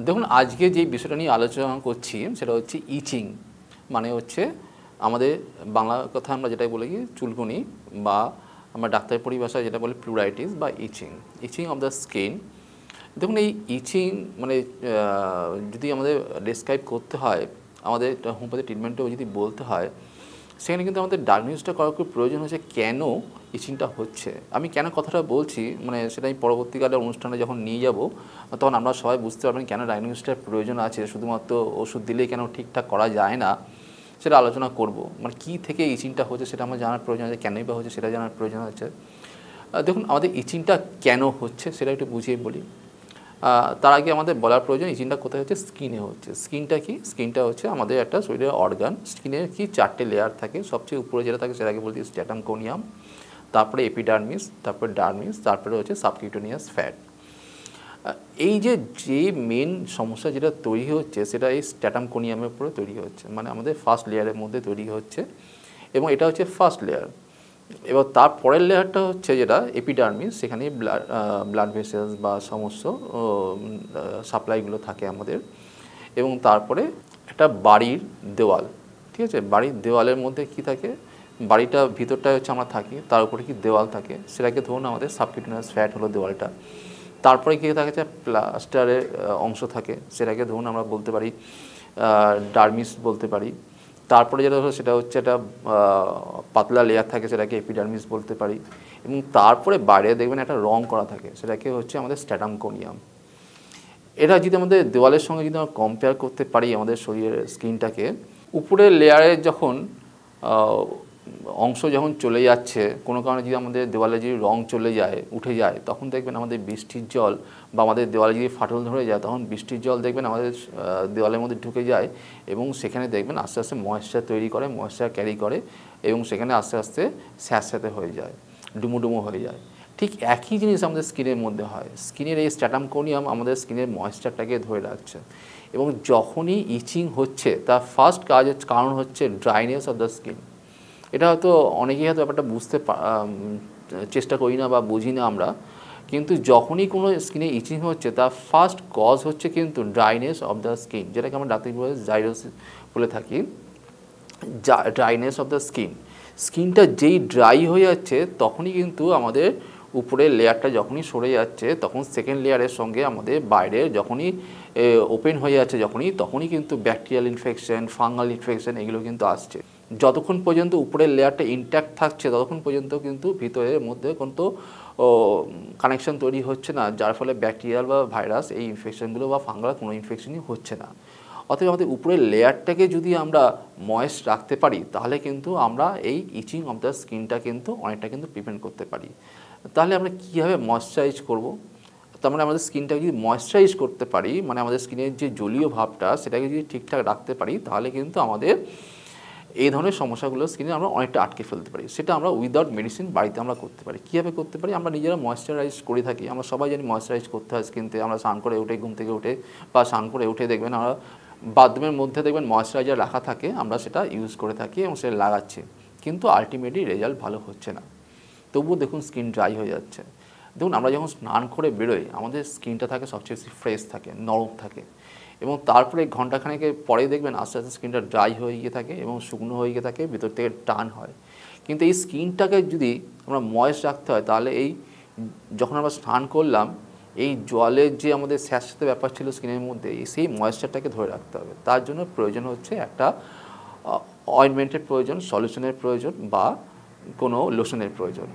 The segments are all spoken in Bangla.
দেখুন আজকে যে বিষয়টা নিয়ে আলোচনা করছি সেটা হচ্ছে ইচিং, মানে হচ্ছে আমাদের বাংলা কথা আমরা যেটাই বলি চুলকুনি, বা আমরা ডাক্তারের পরিভাষায় যেটা বলি প্লুরাইটিস বা ইচিং, ইচিং অফ দ্য স্কিন। দেখুন এই ইচিং মানে যদি আমাদের ডেসক্রাইব করতে হয়, আমাদের হোমিওপ্যাথি ট্রিটমেন্টেও যদি বলতে হয়, সেখানে কিন্তু আমাদের ডায়াগনোসিসটা করার খুব প্রয়োজন হচ্ছে কেন ইচিংটা হচ্ছে। আমি কেন কথাটা বলছি মানে সেটা আমি পরবর্তীকালে অনুষ্ঠানে যখন নিয়ে যাব তখন আমরা সবাই বুঝতে পারবেন কেন ডায়াগনোসিসটার প্রয়োজন আছে। শুধুমাত্র ওষুধ দিলেই কেন ঠিকঠাক করা যায় না সেটা আলোচনা করব। মানে কী থেকে ইচিংটা হচ্ছে সেটা আমার জানার প্রয়োজন আছে, কেনই বা হচ্ছে সেটা জানার প্রয়োজন আছে। দেখুন আমাদের ইচিংটা কেন হচ্ছে সেটা একটু বুঝিয়ে বলি। তার আগে আমাদের বলার প্রয়োজন ইচিংটা কোথায় হচ্ছে, স্কিনে হচ্ছে। স্কিনটা কি? স্কিনটা হচ্ছে আমাদের একটা শরীরের অর্গান। স্কিনের কি 4টে লেয়ার থাকে, সবচেয়ে উপরে যেটা থাকে সেটাকে বলছি স্ট্যাটাম কোনিয়াম, তারপরে এপিডার্মিস, তারপরে ডার্মিস, তারপরে হচ্ছে সাবকিউটেনিয়াস ফ্যাট। এই যে মেন সমস্যা যেটা তৈরি হচ্ছে সেটা এই স্ট্যাটাম কোনিয়ামের উপরে তৈরি হচ্ছে, মানে আমাদের ফার্স্ট লেয়ারের মধ্যে তৈরি হচ্ছে, এবং এটা হচ্ছে ফার্স্ট লেয়ার। এবার তার পরের লেয়ারটা হচ্ছে যেটা এপিডার্মিস, সেখানে ব্লাড ভেসেলস বা সমস্ত সাপ্লাইগুলো থাকে আমাদের। এবং তারপরে একটা বাড়ির দেওয়াল, ঠিক আছে, বাড়ির দেওয়ালের মধ্যে কি থাকে, বাড়িটা ভিতরটায় হচ্ছে আমরা থাকি, তার উপরে কি দেওয়াল থাকে, সেটাকে ধরুন আমাদের সাবকিউটেনিয়াস ফ্যাট হলো দেওয়ালটা। তারপরে কী থাকে, যে প্লাস্টারের অংশ থাকে, সেটাকে ধরুন আমরা বলতে পারি ডার্মিস বলতে পারি। তারপরে যেটা হলো সেটা হচ্ছে একটা পাতলা লেয়ার থাকে, সেটাকে এপিডার্মিস বলতে পারি। এবং তারপরে বাইরে দেখবেন একটা রং করা থাকে, সেটাকে হচ্ছে আমাদের স্ট্যাটাম কোনিয়াম। এটা যদি আমাদের দেওয়ালের সঙ্গে যদি আমরা কম্পেয়ার করতে পারি আমাদের শরীরের স্কিনটাকে, উপরের লেয়ারের যখন অংশ যখন চলে যাচ্ছে, কোনো কারণে যদি আমাদের দেওয়ালে যদি রং চলে যায়, উঠে যায়, তখন দেখবেন আমাদের বৃষ্টির জল বা আমাদের দেওয়ালে যদি ফাটল ধরে যায়, তখন বৃষ্টির জল দেখবেন আমাদের দেওয়ালের মধ্যে ঢুকে যায় এবং সেখানে দেখবেন আস্তে আস্তে ময়েশ্চার তৈরি করে, ময়েশ্চার ক্যারি করে, এবং সেখানে আস্তে আস্তে স্যাঁতস্যাঁতে হয়ে যায়, ডুমো হয়ে যায়। ঠিক একই জিনিস আমাদের স্কিনের মধ্যে হয়। স্কিনের এই স্ট্যাটাম কোনিয়াম আমাদের স্কিনের ময়েশ্চারটাকে ধরে রাখছে, এবং যখনই ইচিং হচ্ছে তার ফার্স্ট কারণ হচ্ছে ড্রাইনেস অফ দ্য স্কিন। এটা হয়তো অনেকেই হয়তো ব্যাপারটা বুঝতে চেষ্টা করি না বা বুঝি না আমরা, কিন্তু যখনই কোনো স্কিনে ইচিং হচ্ছে তার ফার্স্ট কজ হচ্ছে কিন্তু ড্রাইনেস অফ দ্য স্কিন, যেটাকে আমরা ডাক্তারি ভাষায় জাইরোসিস বলে থাকি। ড্রাইনেস অফ দ্য স্কিন, স্কিনটা যেই ড্রাই হয়ে যাচ্ছে তখনই কিন্তু আমাদের উপরের লেয়ারটা যখনই সরে যাচ্ছে, তখন সেকেন্ড লেয়ারের সঙ্গে আমাদের বাইরে যখনই ওপেন হয়ে যাচ্ছে তখনই কিন্তু ব্যাকটেরিয়াল ইনফেকশন, ফাঙ্গাল ইনফেকশন এগুলো কিন্তু আসছে। যতক্ষণ পর্যন্ত উপরের লেয়ারটা ইনট্যাক্ট থাকছে ততক্ষণ পর্যন্ত কিন্তু ভিতরের মধ্যে কিন্তু কানেকশন তৈরি হচ্ছে না, যার ফলে ব্যাকটেরিয়াল বা ভাইরাস এই ইনফেকশনগুলো বা ফাঙ্গাল কোনো ইনফেকশনই হচ্ছে না। অতএব আমাদের উপরের লেয়ারটাকে যদি আমরা ময়েস্ট রাখতে পারি তাহলে কিন্তু আমরা এই ইচিং অফ দ্য স্কিনটা কিন্তু অনেকটা কিন্তু প্রিভেন্ট করতে পারি। তাহলে আমরা কীভাবে ময়েশ্চারাইজ করব? তার মানে আমাদের স্কিনটাকে যদি ময়েশ্চারাইজ করতে পারি, মানে আমাদের স্কিনের যে জলীয় ভাবটা সেটাকে যদি ঠিকঠাক রাখতে পারি, তাহলে কিন্তু আমাদের এই ধরনের সমস্যাগুলো স্কিনে আমরা অনেকটা আটকে ফেলতে পারি। সেটা আমরা উইদাউট মেডিসিন বাড়িতে আমরা করতে পারি। কীভাবে করতে পারি? আমরা নিজেরা ময়েশ্চারাইজ করে থাকি, আমরা সবাই জানি ময়েশ্চারাইজ করতে হয় স্কিনতে। আমরা স্নান করে উঠে, ঘুম থেকে উঠে বা স্নান করে উঠে দেখবেন আমরা বাথরুমের মধ্যে দেখবেন ময়েশ্চারাইজার রাখা থাকে, আমরা সেটা ইউজ করে থাকি এবং সেটা লাগাচ্ছি, কিন্তু আলটিমেটলি রেজাল্ট ভালো হচ্ছে না। তবুও দেখুন স্কিন ড্রাই হয়ে যাচ্ছে। দেখুন আমরা যখন স্নান করে বেরোই আমাদের স্কিনটা থাকে সবচেয়ে বেশি ফ্রেশ থাকে, নরম থাকে, এবং তারপরে ঘন্টাখানেকের পরে দেখবেন আস্তে আস্তে স্কিনটা ড্রাই হয়ে গিয়ে থাকে এবং শুকনো হয়ে গিয়ে থাকে, ভিতর থেকে টান হয়। কিন্তু এই স্কিনটাকে যদি আমরা ময়েস্ট রাখতে হয় তাহলে এই যখন আমরা স্নান করলাম এই জলের যে আমাদের স্যাঁতস্যাঁতে ব্যাপার ছিল স্কিনের মধ্যে, সেই ময়েশ্চারটাকে ধরে রাখতে হবে। তার জন্য প্রয়োজন হচ্ছে একটা অয়েন্টমেন্টের প্রয়োজন, সলিউশনের প্রয়োজন বা কোনো লোশনের প্রয়োজন।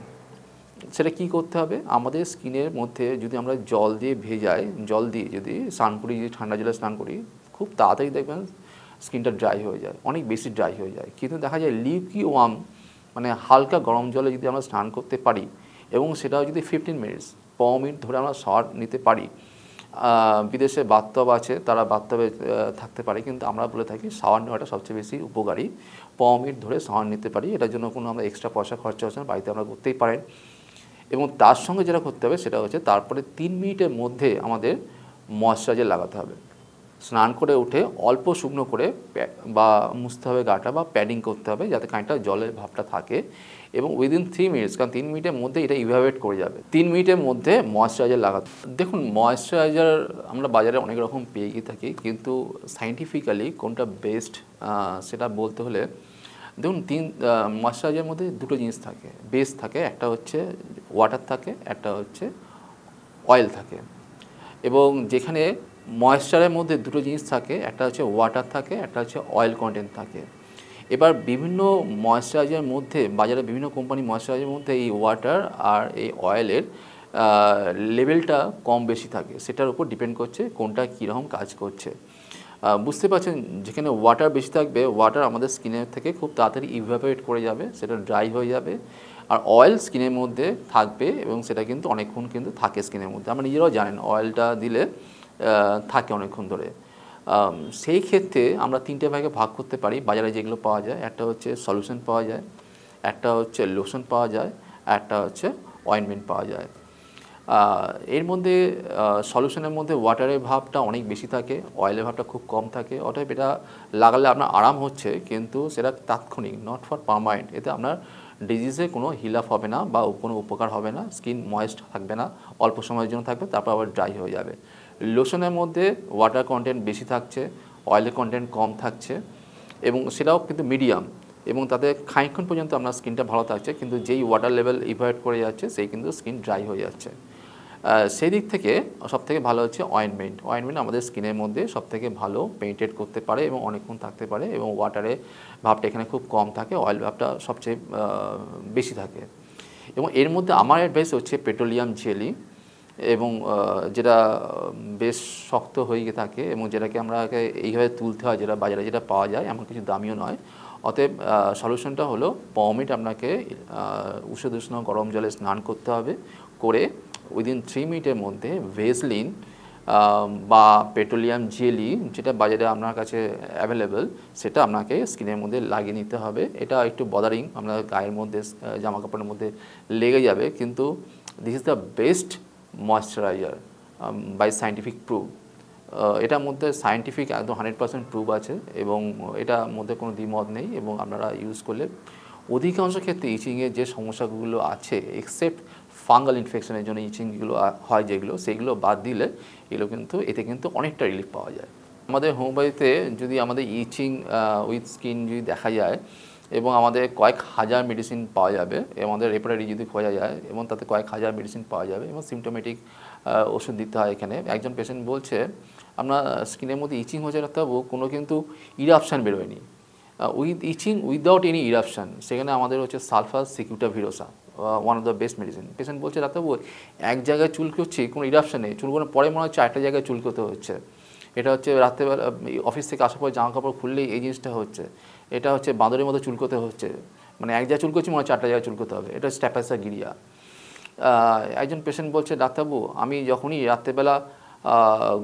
সেটা কি করতে হবে? আমাদের স্কিনের মধ্যে যদি আমরা জল দিয়ে ভেজাই, জল দিয়ে যদি স্নান করি, যদি ঠান্ডা জলে স্নান করি, খুব তাড়াতাড়ি দেখবেন স্কিনটা ড্রাই হয়ে যায়, অনেক বেশি ড্রাই হয়ে যায়। কিন্তু দেখা যায় লিউকিওয়ার্ম মানে হালকা গরম জলে যদি আমরা স্নান করতে পারি এবং সেটাও যদি 15 মিনিটস 15 মিনিট ধরে আমরা শাওয়ার নিতে পারি, বিদেশে বাথটব আছে, তারা বাথটবে থাকতে পারে, কিন্তু আমরা বলে থাকি শাওয়ার নেওয়াটা সবচেয়ে বেশি উপকারী। 15 মিনিট ধরে শাওয়ার নিতে পারি, এটার জন্য কোনো আমরা এক্সট্রা পয়সা খরচা হচ্ছে না, বাড়িতে আমরা করতেই পারেন। এবং তার সঙ্গে যেটা করতে হবে সেটা হচ্ছে তারপরে 3 মিনিটের মধ্যে আমাদের ময়েশ্চারাইজার লাগাতে হবে। স্নান করে উঠে অল্প শুকনো করে বা মুছতে হবে গাটা বা প্যাডিং করতে হবে যাতে খানিকটা জলের ভাবটা থাকে এবং উইদিন 3 মিনিটস, কারণ 3 মিনিটের মধ্যে এটা ইভাপোরেট করে যাবে। 3 মিনিটের মধ্যে ময়েশ্চারাইজার লাগাতে। দেখুন ময়েশ্চারাইজার আমরা বাজারে অনেক রকম পেয়ে গিয়ে থাকি, কিন্তু সায়েন্টিফিক্যালি কোনটা বেস্ট সেটা বলতে হলে দেখুন ময়েশ্চারাইজারের মধ্যে দুটো জিনিস থাকে, বেস থাকে, একটা হচ্ছে ওয়াটার থাকে, একটা হচ্ছে অয়েল থাকে। এবং যেখানে ময়েশ্চারের মধ্যে দুটো জিনিস থাকে, একটা হচ্ছে ওয়াটার থাকে, একটা হচ্ছে অয়েল কন্টেন্ট থাকে। এবার বিভিন্ন ময়েশ্চারাইজারের মধ্যে বাজারে বিভিন্ন কোম্পানি ময়েশ্চারাইজারের মধ্যে এই ওয়াটার আর এই অয়েলের লেভেলটা কম বেশি থাকে, সেটার উপর ডিপেন্ড করছে কোনটা কীরকম কাজ করছে। বুঝতে পারছেন, যেখানে ওয়াটার বেশি থাকবে, ওয়াটার আমাদের স্কিনের থেকে খুব তাড়াতাড়ি ইভাপোরেট করে যাবে, সেটা ড্রাই হয়ে যাবে। আর অয়েল স্কিনের মধ্যে থাকবে এবং সেটা কিন্তু অনেকক্ষণ কিন্তু থাকে স্কিনের মধ্যে, আমরা নিজেরাও জানেন অয়েলটা দিলে থাকে অনেকক্ষণ ধরে। সেই ক্ষেত্রে আমরা 3টে ভাগে ভাগ করতে পারি বাজারে যেগুলো পাওয়া যায়। একটা হচ্ছে সলিউশন পাওয়া যায়, একটা হচ্ছে লোশন পাওয়া যায়, একটা হচ্ছে অয়েনমেন্ট পাওয়া যায়। এর মধ্যে সলিউশনের মধ্যে ওয়াটারের ভাবটা অনেক বেশি থাকে, অয়েলের ভাবটা খুব কম থাকে। অতএব এটা লাগালে আপনার আরাম হচ্ছে, কিন্তু সেটা তাৎক্ষণিক, নট ফর পার্মানেন্ট। এতে আপনার ডিজিজে কোনো হিল আপ হবে না বা কোনো উপকার হবে না, স্কিন ময়েস্ট থাকবে না, অল্প সময়ের জন্য থাকবে, তারপর আবার ড্রাই হয়ে যাবে। লোশনের মধ্যে ওয়াটার কন্টেন্ট বেশি থাকছে, অয়েলের কন্টেন্ট কম থাকছে এবং সেটাও কিন্তু মিডিয়াম, এবং তাতে খানিকক্ষণ পর্যন্ত আপনার স্কিনটা ভালো থাকছে, কিন্তু যেই ওয়াটার লেভেল ইভয়েড করে যাচ্ছে সেই কিন্তু স্কিন ড্রাই হয়ে যাচ্ছে। সেই দিক থেকে সবথেকে ভালো হচ্ছে অয়েনমেন্ট। অয়েনমেন্ট আমাদের স্কিনের মধ্যে সবথেকে ভালো পেনিট্রেট করতে পারে এবং অনেকক্ষণ থাকতে পারে, এবং ওয়াটারে ভাবটা এখানে খুব কম থাকে, অয়েল ভাবটা সবচেয়ে বেশি থাকে। এবং এর মধ্যে আমার অ্যাডভাইস হচ্ছে পেট্রোলিয়াম জেলি, এবং যেটা বেশ শক্ত হয়ে গিয়ে থাকে এবং যেটাকে আমরা এইভাবে তুলতে হয়, যেটা বাজারে যেটা পাওয়া যায়, এমন কিছু দামিও নয়। অতএব সলিউশনটা হলো পমিট, আপনাকে উষ্ণ গরম জলে স্নান করতে হবে, করে উইদিন 3 মিনিটের মধ্যে ভেসলিন বা পেট্রোলিয়াম জেলি যেটা বাজারে আপনার কাছে অ্যাভেলেবেল, সেটা আপনাকে স্কিনের মধ্যে লাগিয়ে নিতে হবে। এটা একটু বদারিং, আপনার গায়ের মধ্যে জামা কাপড়ের মধ্যে লেগে যাবে, কিন্তু this is the best moisturiser by scientific prove. এটার মধ্যে সায়েন্টিফিক একদম 100% প্রুভ আছে এবং এটার মধ্যে কোনো দ্বিমত নেই। এবং আপনারা ইউজ করলে অধিকাংশ ক্ষেত্রে ইচিংয়ের যে সমস্যাগুলো আছে, এক্সেপ্ট ফাঙ্গাল ইনফেকশনের জন্য ইচিংগুলো হয় যেগুলো, সেগুলো বাদ দিলে এগুলো কিন্তু এতে কিন্তু অনেকটা রিলিফ পাওয়া যায়। আমাদের হোমিওপ্যাথিতে যদি আমাদের ইচিং উইথ স্কিন যদি দেখা যায়, এবং আমাদের কয়েক হাজার মেডিসিন পাওয়া যাবে, আমাদের রেপারেটরি যদি খোঁজা যায় এবং তাতে কয়েক হাজার মেডিসিন পাওয়া যাবে এবং সিমটোমেটিক ওষুধ দিতে হয়। এখানে একজন পেশেন্ট বলছে আপনার স্কিনের মধ্যে ইচিং হচ্ছে, ডাক্তারবাবু কোনো কিন্তু ইরাপশান বেরোয়নি, with itching without any eruption. সেখানে আমাদের হচ্ছে sulphur cicuta virosa, one of the best medicine. Patient বলছে ডাক্তারবাবু এক জায়গায় চুলকোচ্ছি, কোনো ইরাপশান নেই, চুলকোনোর পরে মনে হচ্ছে একটা জায়গায় চুলকোতে হচ্ছে। এটা হচ্ছে রাত্রেবেলা অফিস থেকে আসার পর জামা কাপড় খুললেই এই জিনিসটা হচ্ছে। এটা হচ্ছে বাঁদরের মতো চুলকোতে হচ্ছে, মানে এক জায়গায় চুলকোচ্ছি মনে হয় 4টা জায়গায় চুলকোতে হবে। এটা স্ট্যাপাসা গিরিয়া। একজন পেশেন্ট বলছে ডাক্তারবাবু আমি যখনই রাত্রেবেলা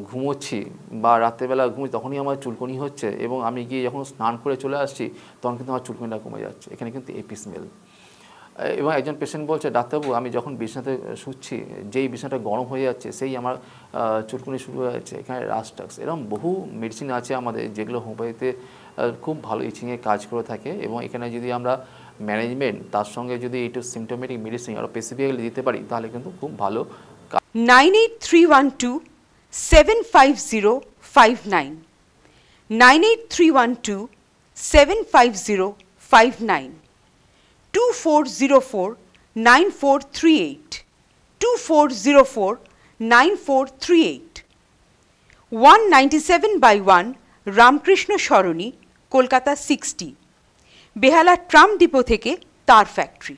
ঘুমোচ্ছি বা রাত্রেবেলা ঘুমোচ্ছি তখনই আমার চুলকনি হচ্ছে, এবং আমি গিয়ে যখন স্নান করে চলে আসছি তখন কিন্তু আমার চুলকনিটা কমে যাচ্ছে। এখানে কিন্তু এপি স্মেল। এবং একজন পেশেন্ট বলছে ডাক্তারবাবু আমি যখন বিছানাতে শুচ্ছি, যেই বিছানাটা গরম হয়ে যাচ্ছে সেই আমার চুলকুনি শুরু হয়ে যাচ্ছে, এখানে রাস্টাক্স। এরকম বহু মেডিসিন আছে আমাদের যেগুলো হোমিওপ্যাথিতে খুব ভালো ইচিংয়ে কাজ করে থাকে। এবং এখানে যদি আমরা ম্যানেজমেন্ট তার সঙ্গে যদি একটু সিমটোমেটিক মেডিসিন আরও স্পেসিফিক্যালি দিতে পারি তাহলে কিন্তু খুব ভালো। 9831275059 9831275059 2404-9438 2404-9438 197/1 রামকৃষ্ণ সরণি, কলকাতা 60, বেহালা ট্রাম ডিপো থেকে তার ফ্যাক্টরি।